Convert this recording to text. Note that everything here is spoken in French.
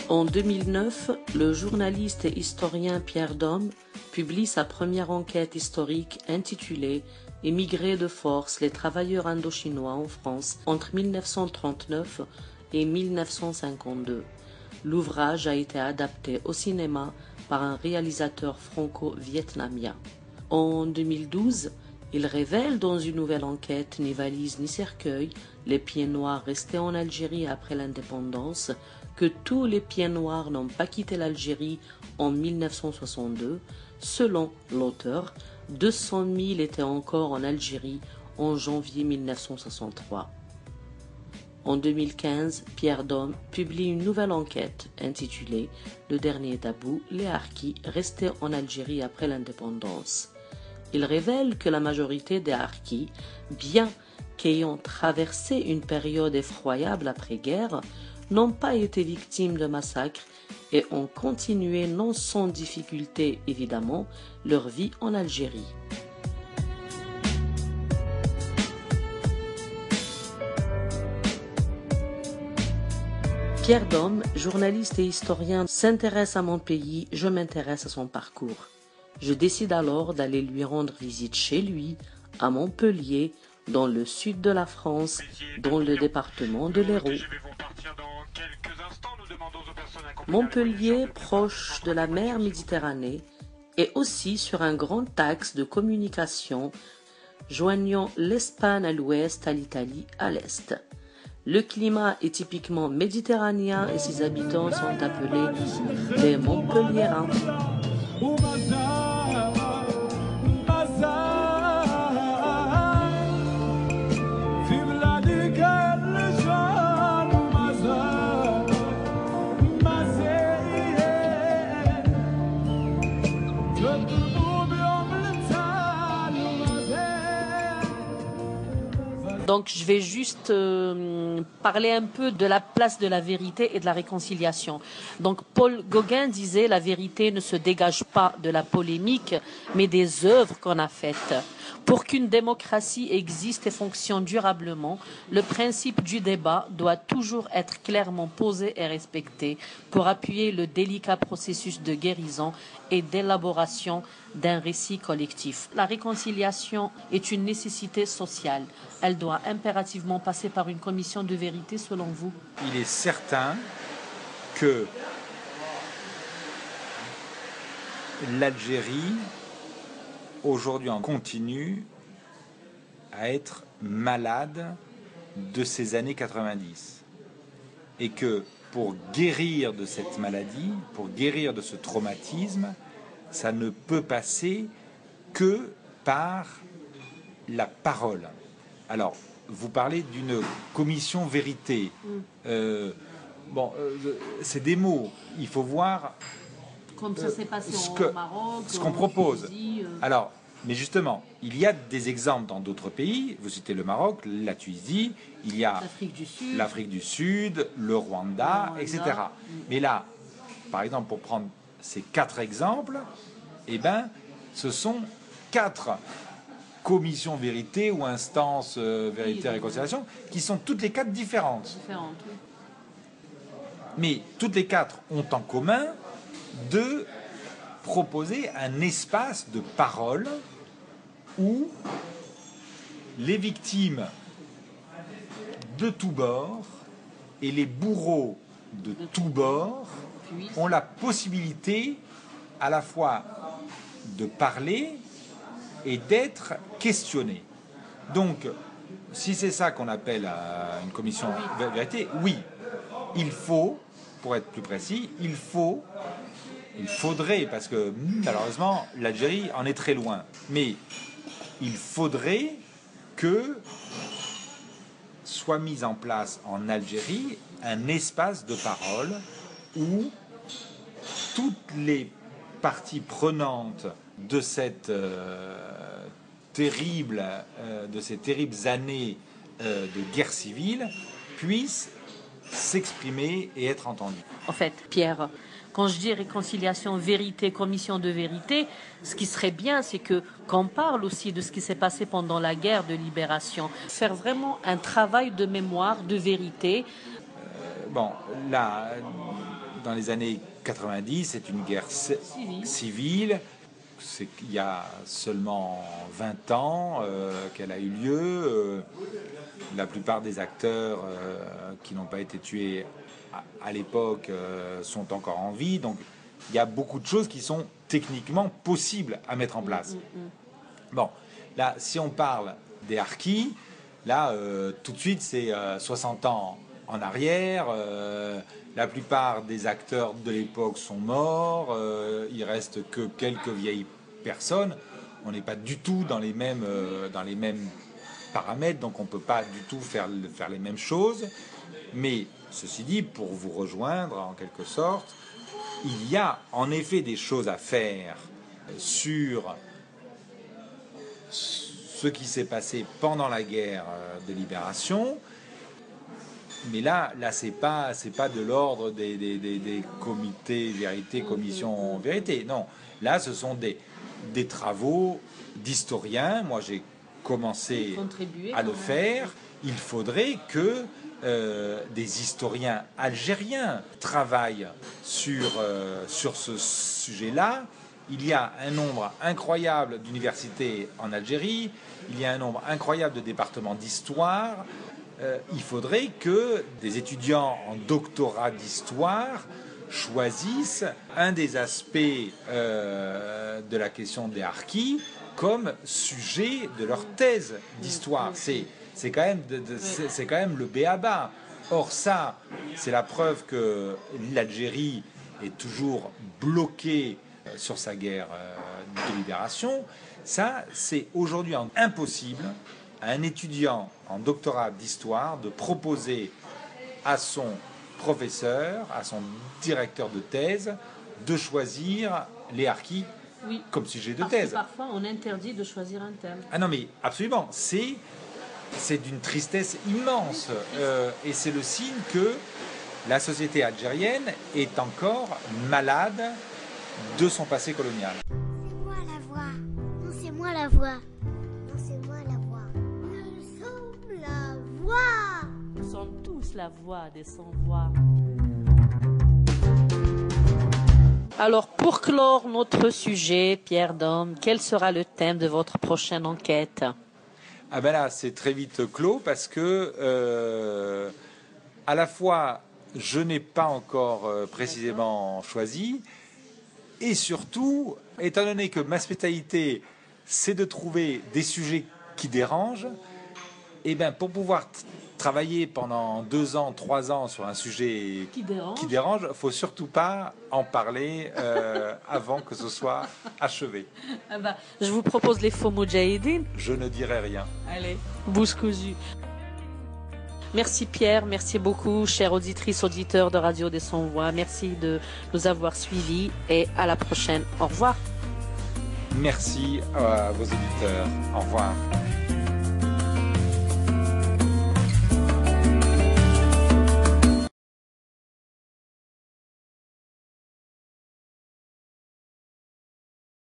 En 2009, le journaliste et historien Pierre Domme publie sa première enquête historique intitulée « Émigrés de force, les travailleurs indochinois en France entre 1939 et 1952 ». L'ouvrage a été adapté au cinéma par un réalisateur franco-vietnamien. En 2012, il révèle dans une nouvelle enquête, ni valise ni cercueil, les pieds noirs restés en Algérie après l'indépendance, que tous les pieds noirs n'ont pas quitté l'Algérie en 1962. Selon l'auteur, 200 000 étaient encore en Algérie en janvier 1963. En 2015, Pierre Domme publie une nouvelle enquête intitulée « Le dernier tabou, les Harkis restés en Algérie après l'indépendance ». Il révèle que la majorité des Harkis, bien qu'ayant traversé une période effroyable après-guerre, n'ont pas été victimes de massacres et ont continué, non sans difficulté évidemment, leur vie en Algérie. Pierre Domme, journaliste et historien, s'intéresse à mon pays, je m'intéresse à son parcours. Je décide alors d'aller lui rendre visite chez lui, à Montpellier, dans le sud de la France, dans le département de l'Hérault. Montpellier, proche de la mer Méditerranée, est aussi sur un grand axe de communication joignant l'Espagne à l'ouest à l'Italie à l'est. Le climat est typiquement méditerranéen et ses habitants sont appelés les Montpelliérains. Donc je vais juste parler un peu de la place de la vérité et de la réconciliation. Donc Paul Gauguin disait « La vérité ne se dégage pas de la polémique, mais des œuvres qu'on a faites ». Pour qu'une démocratie existe et fonctionne durablement, le principe du débat doit toujours être clairement posé et respecté pour appuyer le délicat processus de guérison et d'élaboration d'un récit collectif. La réconciliation est une nécessité sociale. Elle doit impérativement passer par une commission de vérité, selon vous? Il est certain que l'Algérie, aujourd'hui, en continue à être malade de ces années 90. Et que pour guérir de cette maladie, pour guérir de ce traumatisme, ça ne peut passer que par la parole. Alors, vous parlez d'une commission vérité. C'est des mots. Il faut voir comme ça s'est passé au Maroc, ce qu'on propose. Alors, mais justement, il y a des exemples dans d'autres pays. Vous citez le Maroc, la Tunisie, il y a l'Afrique du Sud, le Rwanda, etc. Mais là, par exemple, pour prendre ces 4 exemples, eh ben, ce sont 4 commissions vérité ou instances vérité et réconciliation qui sont toutes les 4 différentes. Mais toutes les 4 ont en commun de proposer un espace de parole où les victimes de tous bords et les bourreaux de tous bords ont la possibilité à la fois de parler et d'être questionnés. Donc, si c'est ça qu'on appelle une commission vérité, oui, il faut, pour être plus précis, il faudrait, parce que malheureusement, l'Algérie en est très loin, mais il faudrait que soit mis en place en Algérie un espace de parole où toutes les parties prenantes de cette de ces terribles années de guerre civile puissent s'exprimer et être entendues. En fait, Pierre, quand je dis réconciliation, vérité, commission de vérité, ce qui serait bien, c'est qu'on parle aussi de ce qui s'est passé pendant la guerre de libération. Faire vraiment un travail de mémoire, de vérité. Là, dans les années 90, c'est une guerre civile. C'est qu'il y a seulement 20 ans qu'elle a eu lieu. La plupart des acteurs qui n'ont pas été tués à l'époque sont encore en vie. Donc il y a beaucoup de choses qui sont techniquement possibles à mettre en place. Bon, là, si on parle des harkis, là, tout de suite, c'est 60 ans en arrière. La plupart des acteurs de l'époque sont morts. Il reste que quelques vieilles personnes. On n'est pas du tout dans les mêmes paramètres, donc on ne peut pas du tout faire les mêmes choses. Mais ceci dit, pour vous rejoindre en quelque sorte, il y a en effet des choses à faire sur ce qui s'est passé pendant la guerre de libération. Mais là c'est pas de l'ordre des comités vérité, commission vérité. Non, là, ce sont des travaux d'historiens. Moi, j'ai commencé à le faire. Il faudrait que des historiens algériens travaillent sur ce sujet-là. Il y a un nombre incroyable d'universités en Algérie. Il y a un nombre incroyable de départements d'histoire. Il faudrait que des étudiants en doctorat d'histoire choisissent un des aspects de la question des harkis comme sujet de leur thèse d'histoire. C'est quand même le b.a.-ba. Or ça, c'est la preuve que l'Algérie est toujours bloquée sur sa guerre de libération. Ça, c'est aujourd'hui impossible à un étudiant en doctorat d'histoire de proposer à son professeur, à son directeur de thèse, de choisir les harkis comme sujet de thèse. Parce que parfois, on interdit de choisir un thème. Ah non, mais absolument. C'est d'une tristesse immense. Et c'est le signe que la société algérienne est encore malade de son passé colonial. C'est moi la voix. Non, c'est moi la voix. Non, c'est moi la voix. Nous sommes la voix. Nous sommes tous la voix des sans-voix. Alors, pour clore notre sujet, Pierre Dom, quel sera le thème de votre prochaine enquête ? Ah ben là, c'est très vite clos parce que à la fois, je n'ai pas encore précisément choisi, et surtout, étant donné que ma spécialité, c'est de trouver des sujets qui dérangent, et bien pour pouvoir travailler pendant 2 ans, 3 ans sur un sujet qui dérange, il ne faut surtout pas en parler avant que ce soit achevé. Ah bah, je vous propose les faux moudjahidines. Je ne dirai rien. Allez, bouche cousue. Merci Pierre, merci beaucoup, chères auditrices, auditeurs de Radio des Sans-Voix. Merci de nous avoir suivis et à la prochaine. Au revoir. Merci à vos auditeurs. Au revoir.